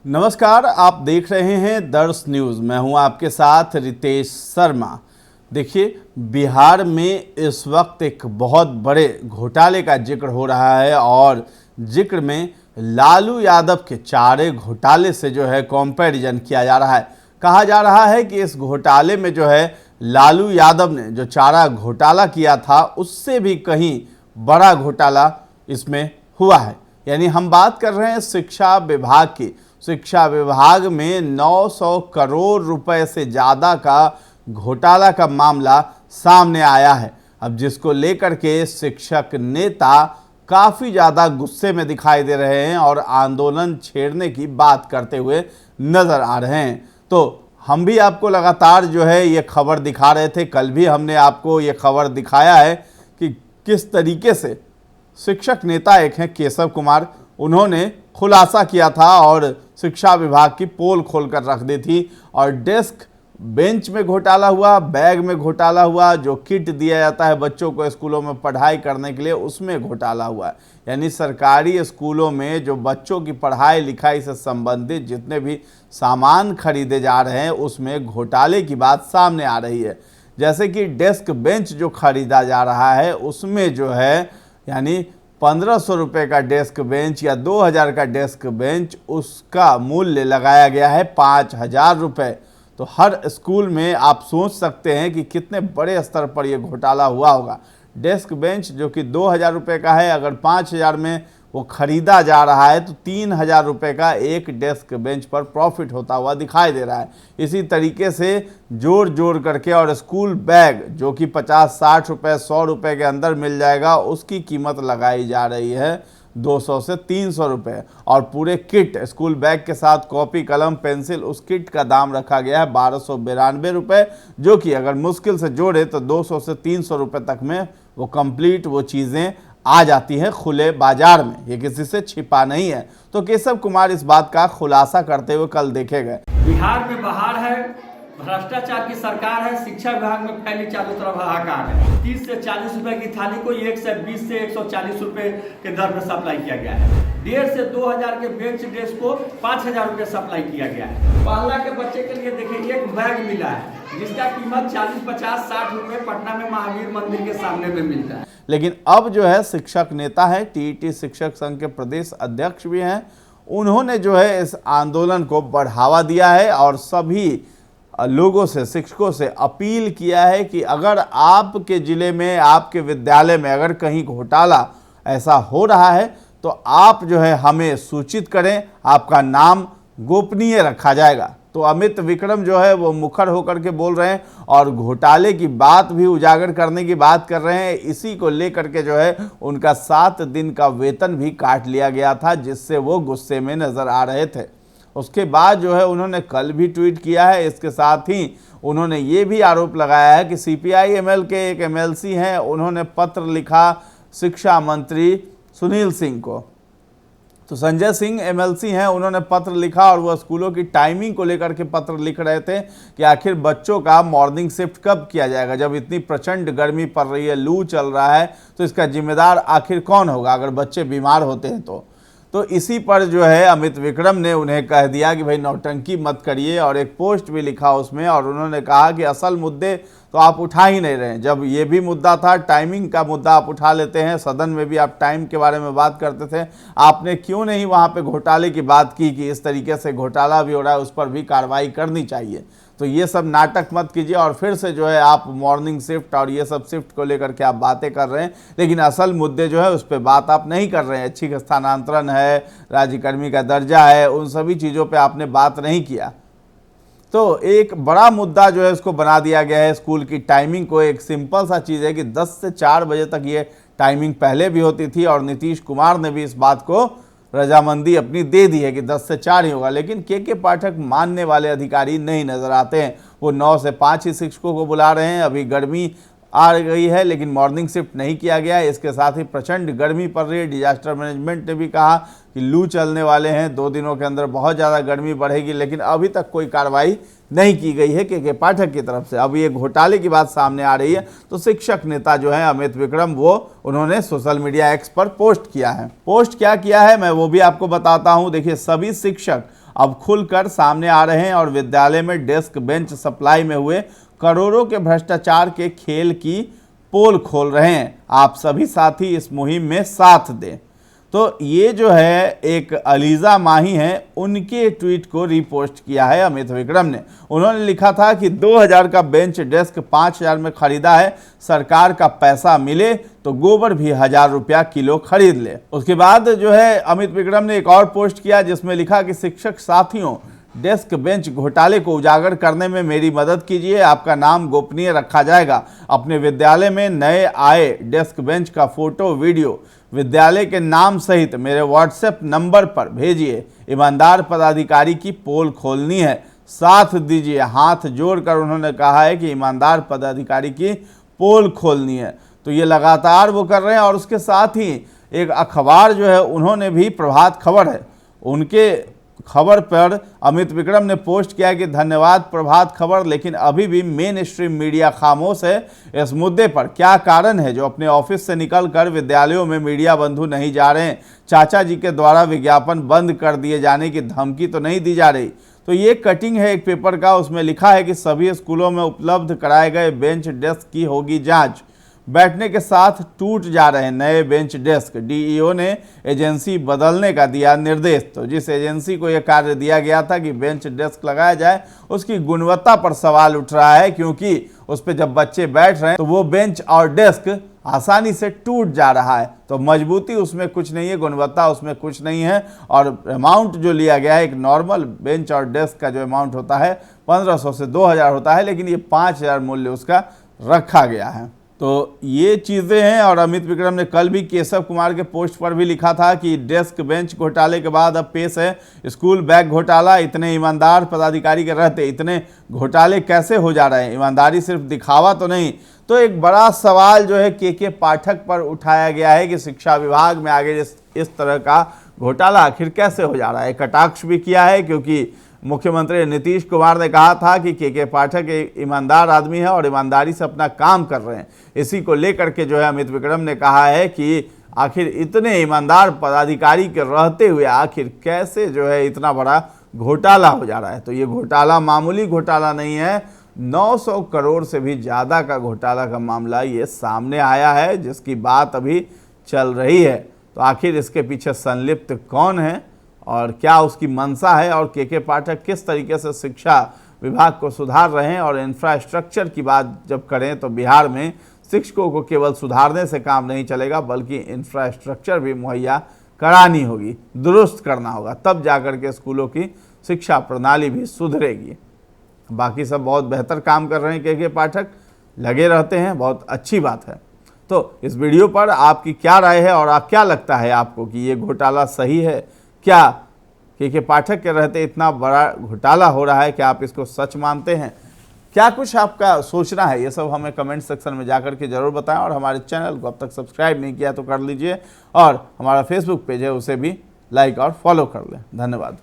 नमस्कार, आप देख रहे हैं दर्श न्यूज़। मैं हूं आपके साथ रितेश शर्मा। देखिए, बिहार में इस वक्त एक बहुत बड़े घोटाले का जिक्र हो रहा है और जिक्र में लालू यादव के चारे घोटाले से जो है कंपैरिजन किया जा रहा है। कहा जा रहा है कि इस घोटाले में जो है लालू यादव ने जो चारा घोटाला किया था उससे भी कहीं बड़ा घोटाला इसमें हुआ है। यानी हम बात कर रहे हैं शिक्षा विभाग की। शिक्षा विभाग में 900 करोड़ रुपए से ज़्यादा का घोटाला का मामला सामने आया है। अब जिसको लेकर के शिक्षक नेता काफ़ी ज़्यादा गुस्से में दिखाई दे रहे हैं और आंदोलन छेड़ने की बात करते हुए नज़र आ रहे हैं। तो हम भी आपको लगातार जो है ये खबर दिखा रहे थे। कल भी हमने आपको ये खबर दिखाया है कि किस तरीके से शिक्षक नेता एक हैं केशव कुमार, उन्होंने खुलासा किया था और शिक्षा विभाग की पोल खोलकर रख दी थी। और डेस्क बेंच में घोटाला हुआ, बैग में घोटाला हुआ, जो किट दिया जाता है बच्चों को स्कूलों में पढ़ाई करने के लिए उसमें घोटाला हुआ। यानी सरकारी स्कूलों में जो बच्चों की पढ़ाई लिखाई से संबंधित जितने भी सामान खरीदे जा रहे हैं उसमें घोटाले की बात सामने आ रही है। जैसे कि डेस्क बेंच जो खरीदा जा रहा है उसमें जो है यानी 1500 रुपये का डेस्क बेंच या 2000 का डेस्क बेंच, उसका मूल्य लगाया गया है 5000 रुपये। तो हर स्कूल में आप सोच सकते हैं कि कितने बड़े स्तर पर यह घोटाला हुआ होगा। डेस्क बेंच जो कि 2000 रुपये का है, अगर 5000 में वो खरीदा जा रहा है तो 3000 रुपये का एक डेस्क बेंच पर प्रॉफिट होता हुआ दिखाई दे रहा है। इसी तरीके से जोड़ करके और स्कूल बैग जो कि 50-60 रुपये 100 रुपये के अंदर मिल जाएगा उसकी कीमत लगाई जा रही है 200 से 300 रुपये। और पूरे किट स्कूल बैग के साथ कॉपी कलम पेंसिल उस किट का दाम रखा गया है 1292 रुपये, जो कि अगर मुश्किल से जोड़े तो 200 से 300 रुपये तक में वो कंप्लीट वो चीज़ें आ जाती है खुले बाजार में। ये किसी से छिपा नहीं है। तो केशव कुमार इस बात का खुलासा करते हुए कल देखे गए। बिहार में बहार है, भ्रष्टाचार की सरकार है, शिक्षा विभाग में फैली चारों तरफ हाहाकार है। 30 से 40 रुपए की थाली को 120 से 140 रुपए के दर में सप्लाई किया गया है। 1,500 से 2000 के बेंच ड्रेस को 5000 रुपए सप्लाई किया गया है। पहला के बच्चे के लिए देखिए एक बैग मिला है जिसका कीमत 40, 50, 60 रुपए पटना में महावीर मंदिर के सामने में मिलता है। लेकिन अब जो है शिक्षक नेता है, टीईटी शिक्षक संघ के प्रदेश अध्यक्ष भी हैं, उन्होंने जो है इस आंदोलन को बढ़ावा दिया है और सभी लोगों से, शिक्षकों से अपील किया है कि अगर आपके ज़िले में, आपके विद्यालय में अगर कहीं घोटाला ऐसा हो रहा है तो आप जो है हमें सूचित करें, आपका नाम गोपनीय रखा जाएगा। तो अमित विक्रम जो है वो मुखर होकर के बोल रहे हैं और घोटाले की बात भी उजागर करने की बात कर रहे हैं। इसी को लेकर के जो है उनका 7 दिन का वेतन भी काट लिया गया था, जिससे वो गुस्से में नजर आ रहे थे। उसके बाद जो है उन्होंने कल भी ट्वीट किया है। इसके साथ ही उन्होंने ये भी आरोप लगाया है कि सीपीआई-एमएल के एक एमएलसी हैं, उन्होंने पत्र लिखा शिक्षा मंत्री सुनील सिंह को। तो संजय सिंह एमएलसी हैं, उन्होंने पत्र लिखा और वह स्कूलों की टाइमिंग को लेकर के पत्र लिख रहे थे कि आखिर बच्चों का मॉर्निंग शिफ्ट कब किया जाएगा। जब इतनी प्रचंड गर्मी पड़ रही है, लू चल रहा है, तो इसका जिम्मेदार आखिर कौन होगा अगर बच्चे बीमार होते हैं तो इसी पर जो है अमित विक्रम ने उन्हें कह दिया कि भाई नौटंकी मत करिए और एक पोस्ट भी लिखा उसमें। और उन्होंने कहा कि असल मुद्दे तो आप उठा ही नहीं रहे हैं। जब ये भी मुद्दा था, टाइमिंग का मुद्दा आप उठा लेते हैं, सदन में भी आप टाइम के बारे में बात करते थे, आपने क्यों नहीं वहाँ पे घोटाले की बात की कि इस तरीके से घोटाला भी हो रहा है, उस पर भी कार्रवाई करनी चाहिए। तो ये सब नाटक मत कीजिए और फिर से जो है आप मॉर्निंग शिफ्ट और ये सब शिफ्ट को लेकर के आप बातें कर रहे हैं, लेकिन असल मुद्दे जो है उस पर बात आप नहीं कर रहे हैं। अच्छी स्थानांतरण है, राज्यकर्मी का दर्जा है, उन सभी चीज़ों पे आपने बात नहीं किया। तो एक बड़ा मुद्दा जो है उसको बना दिया गया है स्कूल की टाइमिंग को। एक सिंपल सा चीज़ है कि 10 से 4 बजे तक ये टाइमिंग पहले भी होती थी और नीतीश कुमार ने भी इस बात को रजामंदी अपनी दे दी है कि 10 से 4 ही होगा। लेकिन के पाठक मानने वाले अधिकारी नहीं नज़र आते हैं। वो 9 से 5 ही शिक्षकों को बुला रहे हैं। अभी गर्मी आ गई है लेकिन मॉर्निंग शिफ्ट नहीं किया गया है। इसके साथ ही प्रचंड गर्मी पड़ रही है। डिजास्टर मैनेजमेंट ने भी कहा कि लू चलने वाले हैं, 2 दिनों के अंदर बहुत ज़्यादा गर्मी बढ़ेगी, लेकिन अभी तक कोई कार्रवाई नहीं की गई है के पाठक की तरफ से। अब ये घोटाले की बात सामने आ रही है तो शिक्षक नेता जो है अमित विक्रम, वो उन्होंने सोशल मीडिया एक्स पर पोस्ट किया है। पोस्ट क्या किया है मैं वो भी आपको बताता हूँ। देखिए, सभी शिक्षक अब खुलकर सामने आ रहे हैं और विद्यालय में डेस्क बेंच सप्लाई में हुए करोड़ों के भ्रष्टाचार के खेल की पोल खोल रहे हैं। आप सभी साथी इस मुहिम में साथ दें। तो ये जो है एक अलीजा माही हैं, उनके ट्वीट को रीपोस्ट किया है अमित विक्रम ने। उन्होंने लिखा था कि 2000 का बेंच डेस्क 5000 में खरीदा है, सरकार का पैसा मिले तो गोबर भी 1000 रुपया किलो खरीद ले। उसके बाद जो है अमित विक्रम ने एक और पोस्ट किया जिसमें लिखा कि शिक्षक साथियों, डेस्क बेंच घोटाले को उजागर करने में मेरी मदद कीजिए, आपका नाम गोपनीय रखा जाएगा। अपने विद्यालय में नए आए डेस्क बेंच का फोटो वीडियो विद्यालय के नाम सहित मेरे व्हाट्सएप नंबर पर भेजिए। ईमानदार पदाधिकारी की पोल खोलनी है, साथ दीजिए। हाथ जोड़कर उन्होंने कहा है कि ईमानदार पदाधिकारी की पोल खोलनी है। तो ये लगातार वो कर रहे हैं। और उसके साथ ही एक अखबार जो है उन्होंने भी, प्रभात खबर है, उनके खबर पर अमित विक्रम ने पोस्ट किया कि धन्यवाद प्रभात खबर, लेकिन अभी भी मेन स्ट्रीम मीडिया खामोश है इस मुद्दे पर। क्या कारण है जो अपने ऑफिस से निकलकर विद्यालयों में मीडिया बंधु नहीं जा रहे हैं? चाचा जी के द्वारा विज्ञापन बंद कर दिए जाने की धमकी तो नहीं दी जा रही? तो ये कटिंग है एक पेपर का, उसमें लिखा है कि सभी स्कूलों में उपलब्ध कराए गए बेंच डेस्क की होगी जाँच। बैठने के साथ टूट जा रहे नए बेंच डेस्क। डीईओ ने एजेंसी बदलने का दिया निर्देश। तो जिस एजेंसी को यह कार्य दिया गया था कि बेंच डेस्क लगाया जाए, उसकी गुणवत्ता पर सवाल उठ रहा है, क्योंकि उस पर जब बच्चे बैठ रहे हैं तो वो बेंच और डेस्क आसानी से टूट जा रहा है। तो मजबूती उसमें कुछ नहीं है, गुणवत्ता उसमें कुछ नहीं है। और अमाउंट जो लिया गया है, एक नॉर्मल बेंच और डेस्क का जो अमाउंट होता है 1500 से 2000 होता है, लेकिन ये 5000 मूल्य उसका रखा गया है। तो ये चीज़ें हैं। और अमित विक्रम ने कल भी केशव कुमार के पोस्ट पर भी लिखा था कि डेस्क बेंच घोटाले के बाद अब पेश है स्कूल बैग घोटाला। इतने ईमानदार पदाधिकारी के रहते इतने घोटाले कैसे हो जा रहे हैं? ईमानदारी सिर्फ दिखावा तो नहीं। तो एक बड़ा सवाल जो है के पाठक पर उठाया गया है कि शिक्षा विभाग में आगे इस तरह का घोटाला आखिर कैसे हो जा रहा है। कटाक्ष भी किया है, क्योंकि मुख्यमंत्री नीतीश कुमार ने कहा था कि के पाठक एक ईमानदार आदमी है और ईमानदारी से अपना काम कर रहे हैं। इसी को लेकर के जो है अमित विक्रम ने कहा है कि आखिर इतने ईमानदार पदाधिकारी के रहते हुए आखिर कैसे जो है इतना बड़ा घोटाला हो जा रहा है। तो ये घोटाला मामूली घोटाला नहीं है, 900 करोड़ से भी ज़्यादा का घोटाला का मामला ये सामने आया है, जिसकी बात अभी चल रही है। तो आखिर इसके पीछे संलिप्त कौन है और क्या उसकी मंशा है, और के पाठक किस तरीके से शिक्षा विभाग को सुधार रहे हैं। और इंफ्रास्ट्रक्चर की बात जब करें तो बिहार में शिक्षकों को केवल सुधारने से काम नहीं चलेगा, बल्कि इंफ्रास्ट्रक्चर भी मुहैया करानी होगी, दुरुस्त करना होगा, तब जाकर के स्कूलों की शिक्षा प्रणाली भी सुधरेगी। बाकी सब बहुत बेहतर काम कर रहे हैं, के पाठक लगे रहते हैं, बहुत अच्छी बात है। तो इस वीडियो पर आपकी क्या राय है और क्या लगता है आपको कि ये घोटाला सही है? क्या के पाठक के रहते इतना बड़ा घोटाला हो रहा है? क्या आप इसको सच मानते हैं? क्या कुछ आपका सोचना है, ये सब हमें कमेंट सेक्शन में जाकर के जरूर बताएं। और हमारे चैनल को अब तक सब्सक्राइब नहीं किया तो कर लीजिए, और हमारा फेसबुक पेज है उसे भी लाइक और फॉलो कर लें। धन्यवाद।